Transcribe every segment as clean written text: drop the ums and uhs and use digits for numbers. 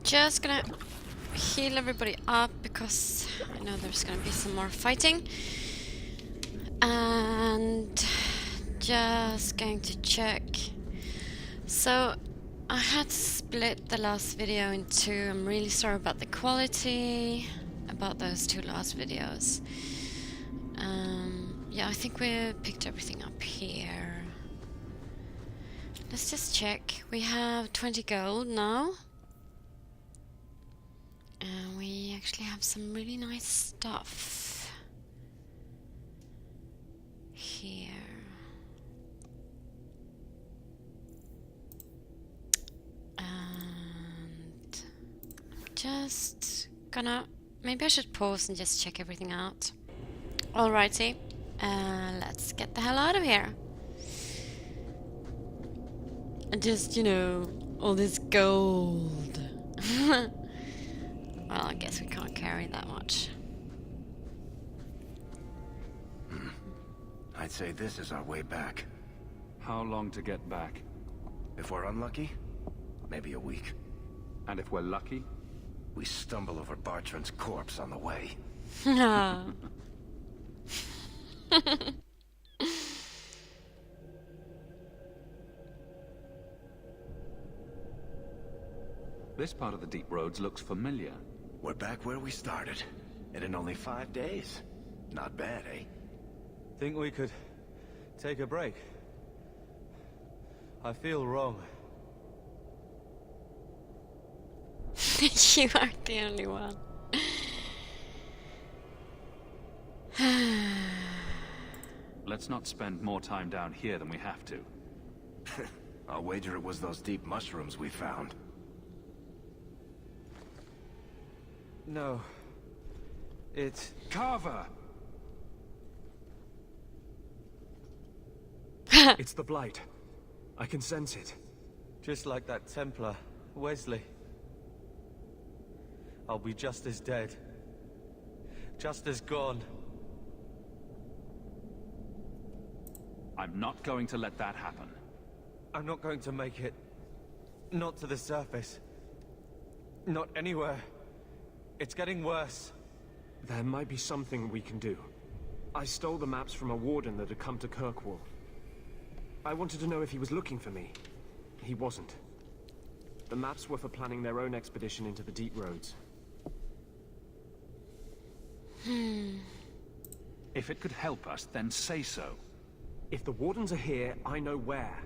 just gonna heal everybody up because I know there's gonna be some more fighting. And just going to check. So I had to split the last video in two. I'm really sorry about the quality about those two last videos. Yeah, I think we picked everything up here. Let's just check. We have 20 gold now. And we actually have some really nice stuff here. And just gonna... Maybe I should pause and just check everything out. Alrighty. Let's get the hell out of here. And just, you know, all this gold. Well, I guess we can't carry that much. I'd say this is our way back. How long to get back? If we're unlucky, maybe a week. And if we're lucky? We stumble over Bartrand's corpse on the way. This part of the Deeproads looks familiar. We're back where we started, and in only 5 days. Not bad, eh? Think we could take a break? I feel wrong. You aren't the only one. Let's not spend more time down here than we have to. I'll wager it was those deep mushrooms we found. No. It's... Carver! It's the Blight. I can sense it. just like that Templar, Wesley. I'll be just as dead. Just as gone. I'm not going to let that happen. I'm not going to make it. Not to the surface. Not anywhere. It's getting worse. There might be something we can do. I stole the maps from a warden that had come to Kirkwall. I wanted to know if he was looking for me. He wasn't. The maps were for planning their own expedition into the Deeproads. If it could help us, then say so. If the wardens are here, I know where.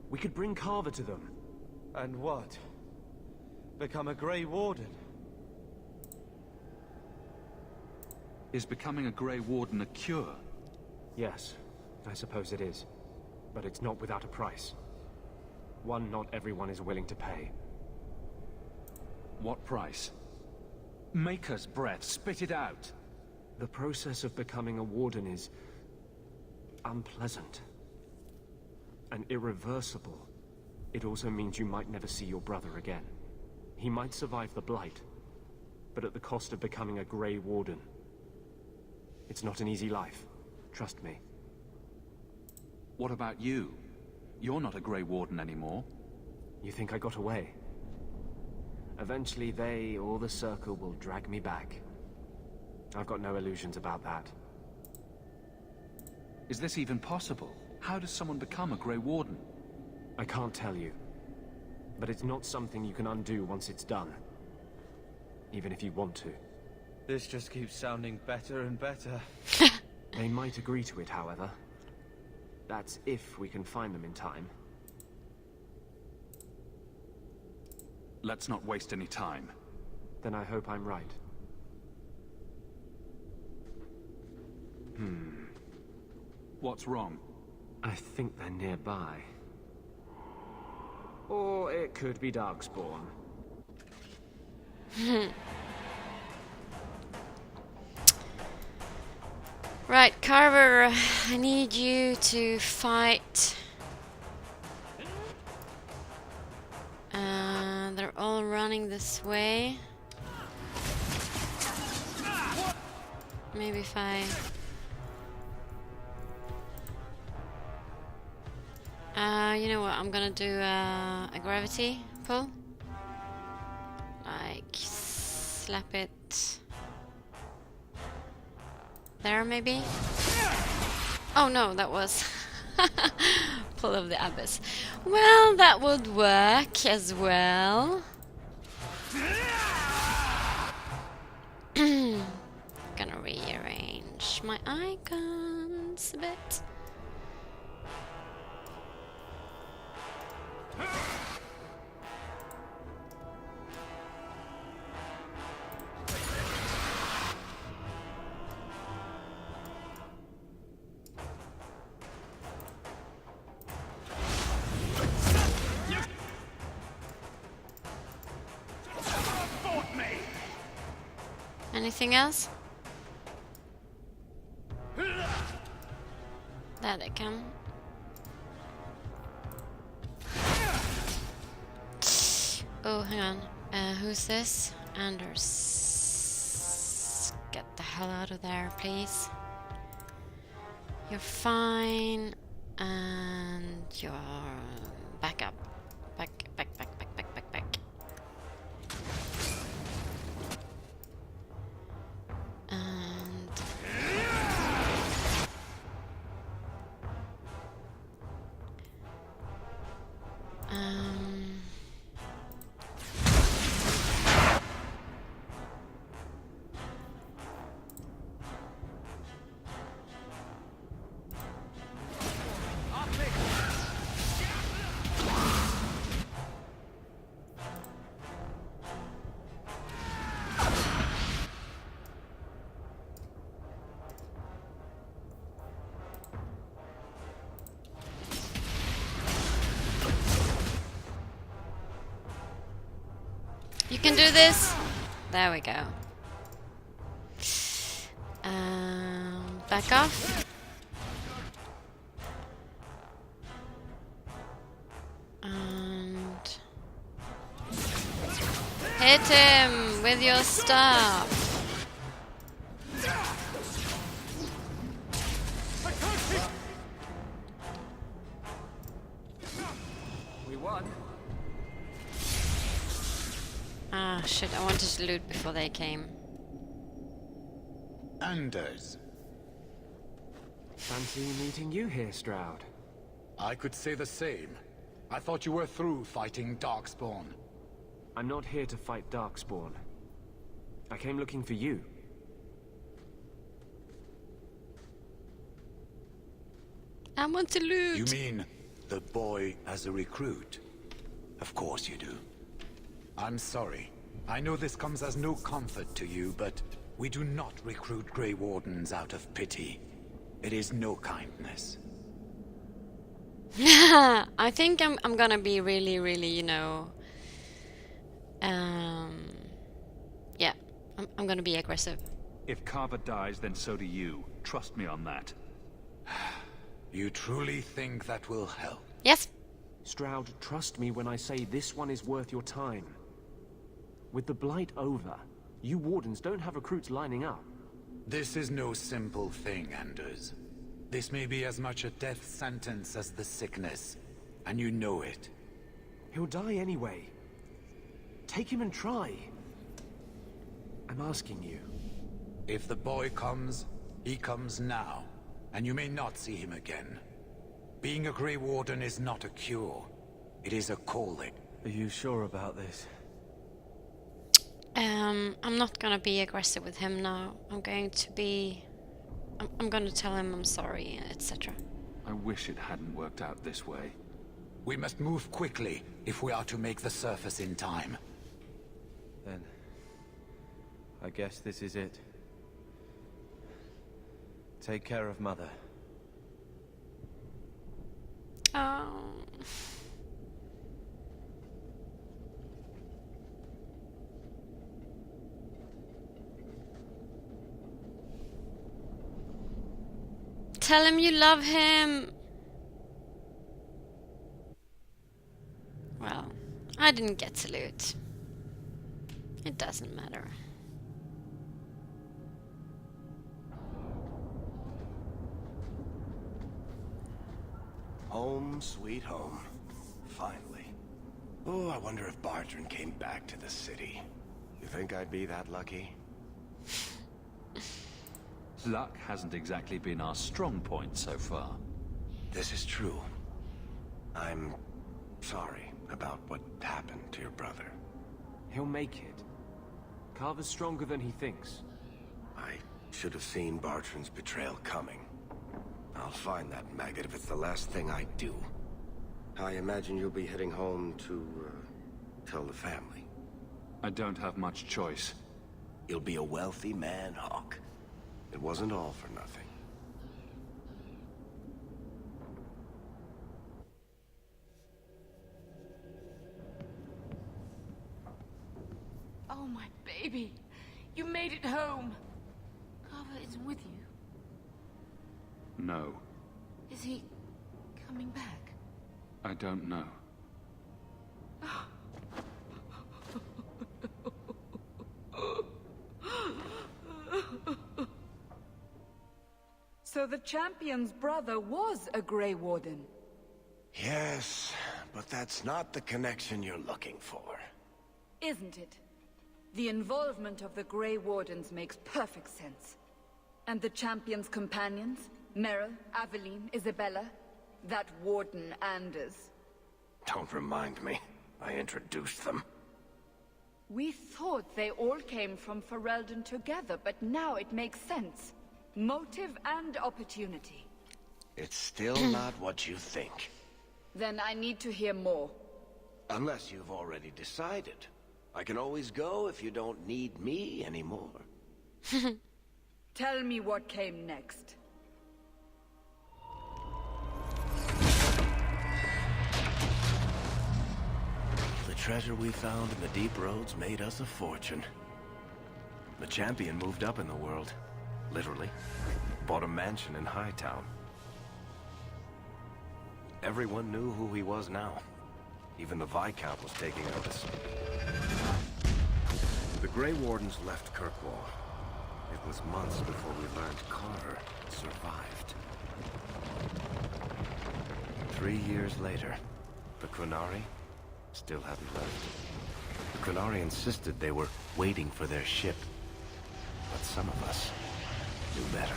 We could bring Carver to them. And what? Become a Grey Warden? Is becoming a Grey Warden a cure? Yes, I suppose it is. But it's not without a price. One not everyone is willing to pay. What price? Maker's breath, spit it out. The process of becoming a warden is unpleasant and irreversible. It also means you might never see your brother again. He might survive the Blight, but at the cost of becoming a Grey Warden. It's not an easy life, trust me. What about you? You're not a Grey Warden anymore. You think I got away? Eventually they, or the Circle, will drag me back. I've got no illusions about that. Is this even possible? How does someone become a Grey Warden? I can't tell you. But it's not something you can undo once it's done. Even if you want to. This just keeps sounding better and better. They might agree to it, however. That's if we can find them in time. Let's not waste any time. Then I hope I'm right. What's wrong? I think they're nearby. Or it could be Darkspawn. Right, Carver, I need you to fight. They're all running this way. Maybe if I... you know what, I'm gonna do a gravity pull. Like like slap it there maybe? Oh no, that was Pull of the Abyss. Well, that would work as well. Gonna rearrange my icons a bit. Anything else? There they come. Oh, hang on. Who's this? Anders. Get the hell out of there, please. You're fine. And you're back up. Back. You can do this. There we go. Back off. And hit him with your staff. We won. Ah, shit, I wanted to loot before they came. Anders. Fancy meeting you here, Stroud. I could say the same. I thought you were through fighting Darkspawn. I'm not here to fight Darkspawn. I came looking for you. I want to loot. You mean the boy as a recruit? Of course you do. I'm sorry. I know this comes as no comfort to you, but we do not recruit Grey Wardens out of pity. It is no kindness. I think I'm gonna be really, you know... yeah, I'm gonna be aggressive. If Carver dies, then so do you. Trust me on that. You truly think that will help? Yes. Stroud, trust me when I say this one is worth your time. With the Blight over, you Wardens don't have recruits lining up. This is no simple thing, Anders. This may be as much a death sentence as the sickness, and you know it. He'll die anyway. Take him and try. I'm asking you. If the boy comes, he comes now, and you may not see him again. Being a Grey Warden is not a cure. It is a calling. Are you sure about this? I'm not gonna be aggressive with him now. I'm going to be... I'm gonna tell him I'm sorry, etc. I wish it hadn't worked out this way. We must move quickly if we are to make the surface in time. Then... I guess this is it. Take care of Mother. Oh... Tell him you love him. Well, I didn't get to loot. It doesn't matter. Home, sweet home. Finally. Oh, I wonder if Bardrin came back to the city. You think I'd be that lucky? Luck hasn't exactly been our strong point so far. This is true. I'm sorry about what happened to your brother. He'll make it. Carver's stronger than he thinks. I should have seen Bartrand's betrayal coming. I'll find that maggot if it's the last thing I do. I imagine you'll be heading home to, tell the family. I don't have much choice. You'll be a wealthy man, Hawk. It wasn't all for nothing. Oh, my baby. You made it home. Carver is with you. No, Is he coming back? I don't know. So the champion's brother was a Grey Warden. Yes, but that's not the connection you're looking for. Isn't it? The involvement of the Grey Wardens makes perfect sense. And the champion's companions? Merrill, Aveline, Isabella? That Warden Anders? Don't remind me. I introduced them. We thought they all came from Ferelden together, but now it makes sense. Motive and opportunity. It's still not what you think. Then I need to hear more. Unless you've already decided. I can always go if you don't need me anymore. Tell me what came next. The treasure we found in the deep roads made us a fortune. The champion moved up in the world. Literally. Bought a mansion in Hightown. Everyone knew who he was now. Even the Viscount was taking notice. The Grey Wardens left Kirkwall. It was months before we learned Carver survived. 3 years later, the Qunari still hadn't left. The Qunari insisted they were waiting for their ship. But some of us knew better.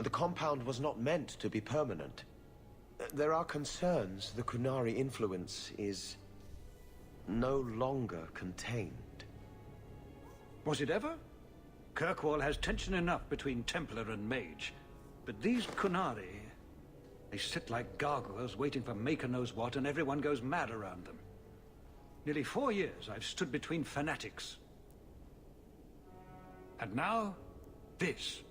The compound was not meant to be permanent. There are concerns the Qunari influence is no longer contained. Was it ever? Kirkwall has tension enough between Templar and Mage. But these Qunari, they sit like gargoyles waiting for Maker knows what, and everyone goes mad around them. Nearly 4 years I've stood between fanatics. And now, this.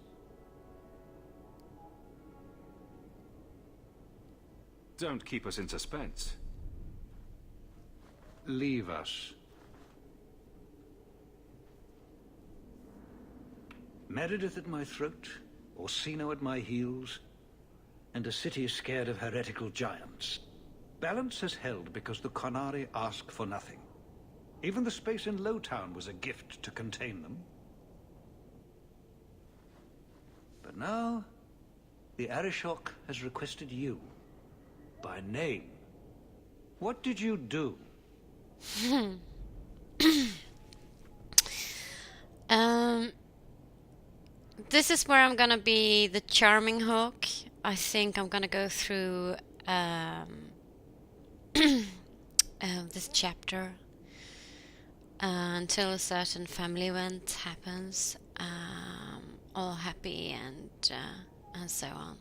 Don't keep us in suspense. Leave us. Meredith at my throat, Orsino at my heels, and a city scared of heretical giants. Balance has held because the Qunari ask for nothing. Even the space in Lowtown was a gift to contain them. But now, the Arishok has requested you. By name. What did you do? This is where I'm gonna be the charming hawk. I think I'm gonna go through this chapter until a certain family event happens, all happy and so on.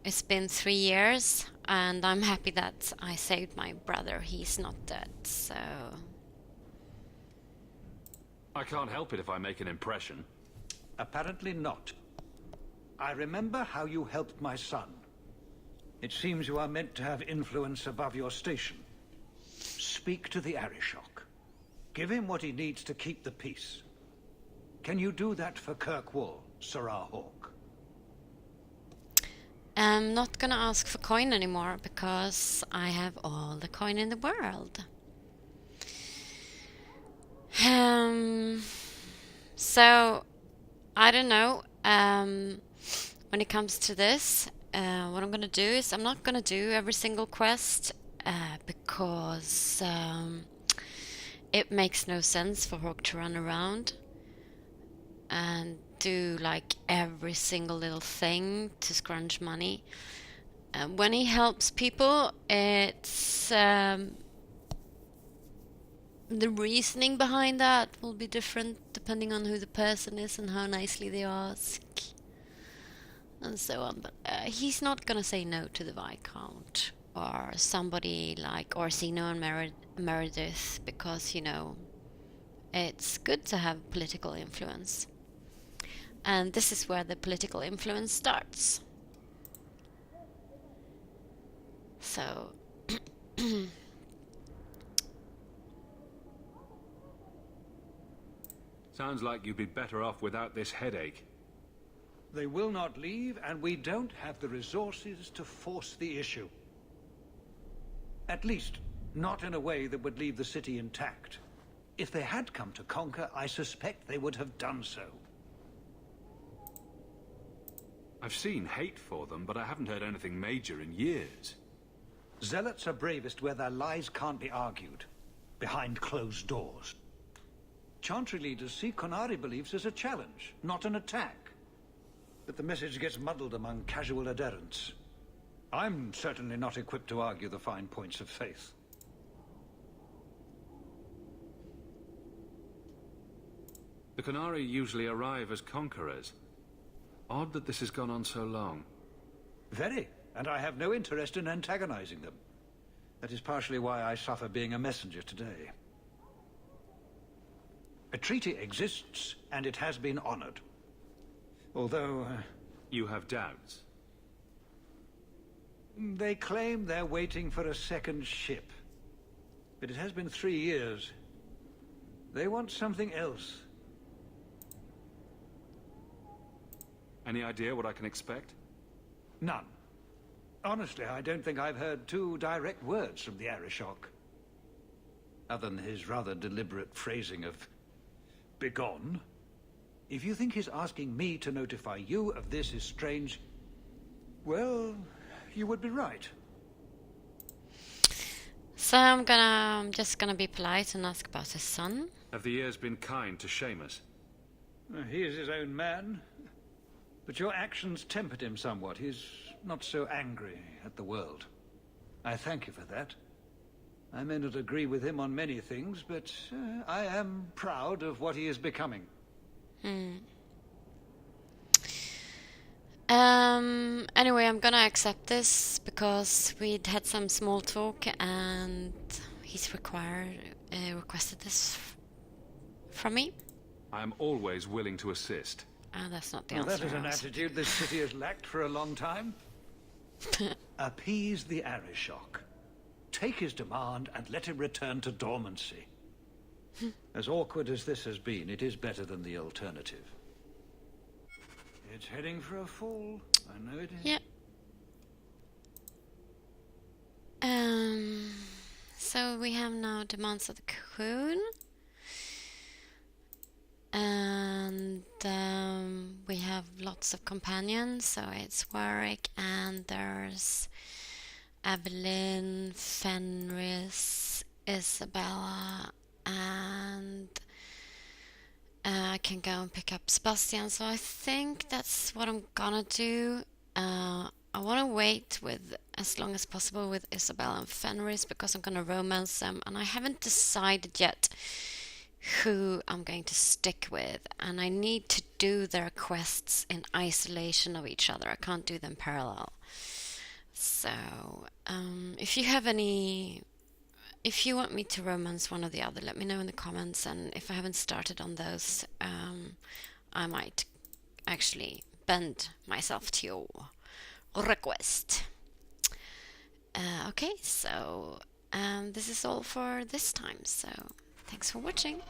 it's been 3 years, and I'm happy that I saved my brother. He's not dead, so... I can't help it if I make an impression. Apparently not. I remember how you helped my son. It seems you are meant to have influence above your station. Speak to the Arishok. Give him what he needs to keep the peace. Can you do that for Kirkwall, Sarah Hawk? I'm not gonna ask for coin anymore because I have all the coin in the world. So I don't know. When it comes to this, what I'm gonna do is I'm not gonna do every single quest because it makes no sense for Hawk to run around and do like every single little thing to scrounge money. When he helps people, it's the reasoning behind that will be different depending on who the person is and how nicely they ask and so on. But he's not gonna say no to the Viscount or somebody like Orsino and Meredith because, you know, it's good to have political influence. And this is where the political influence starts. So... Sounds like you'd be better off without this headache. They will not leave, and we don't have the resources to force the issue. At least, not in a way that would leave the city intact. If they had come to conquer, I suspect they would have done so. I've seen hate for them, but I haven't heard anything major in years. Zealots are bravest where their lies can't be argued, behind closed doors. Chantry leaders see Qunari beliefs as a challenge, not an attack. But the message gets muddled among casual adherents. I'm certainly not equipped to argue the fine points of faith. The Qunari usually arrive as conquerors. Odd that this has gone on so long. Very, and I have no interest in antagonizing them. That is partially why I suffer being a messenger today. A treaty exists, and it has been honored. Although... You have doubts? They claim they're waiting for a second ship. But it has been 3 years. They want something else. Any idea what I can expect? None. Honestly, I don't think I've heard 2 direct words from the Arishok. Other than his rather deliberate phrasing of... begone. If you think his asking me to notify you of this is strange, well, you would be right. So I'm just gonna be polite and ask about his son. Have the years been kind to Seamus? He is his own man. But your actions tempered him somewhat. He's not so angry at the world. I thank you for that. I may not agree with him on many things, but I am proud of what he is becoming. Anyway, I'm gonna accept this because we'd had some small talk and he's requested this from me. I am always willing to assist. That's not the Well, answer. that is an attitude this city has lacked for a long time. Appease the Arishok. Take his demand and let him return to dormancy. As awkward as this has been, it is better than the alternative. It's heading for a fall. I know it is. Yeah. So we have now demands of the Queen. And we have lots of companions, so it's Warwick, Anders, Evelyn, Fenris, Isabella, and I can go and pick up Sebastian. So I think that's what I'm gonna do. I want to wait with as long as possible with Isabella and Fenris because I'm gonna romance them, and I haven't decided yet who I'm going to stick with, and I need to do their quests in isolation of each other. I can't do them parallel. So if you have any, if you want me to romance one or the other, let me know in the comments, and if I haven't started on those, I might actually bend myself to your request. Okay, so this is all for this time, so thanks for watching.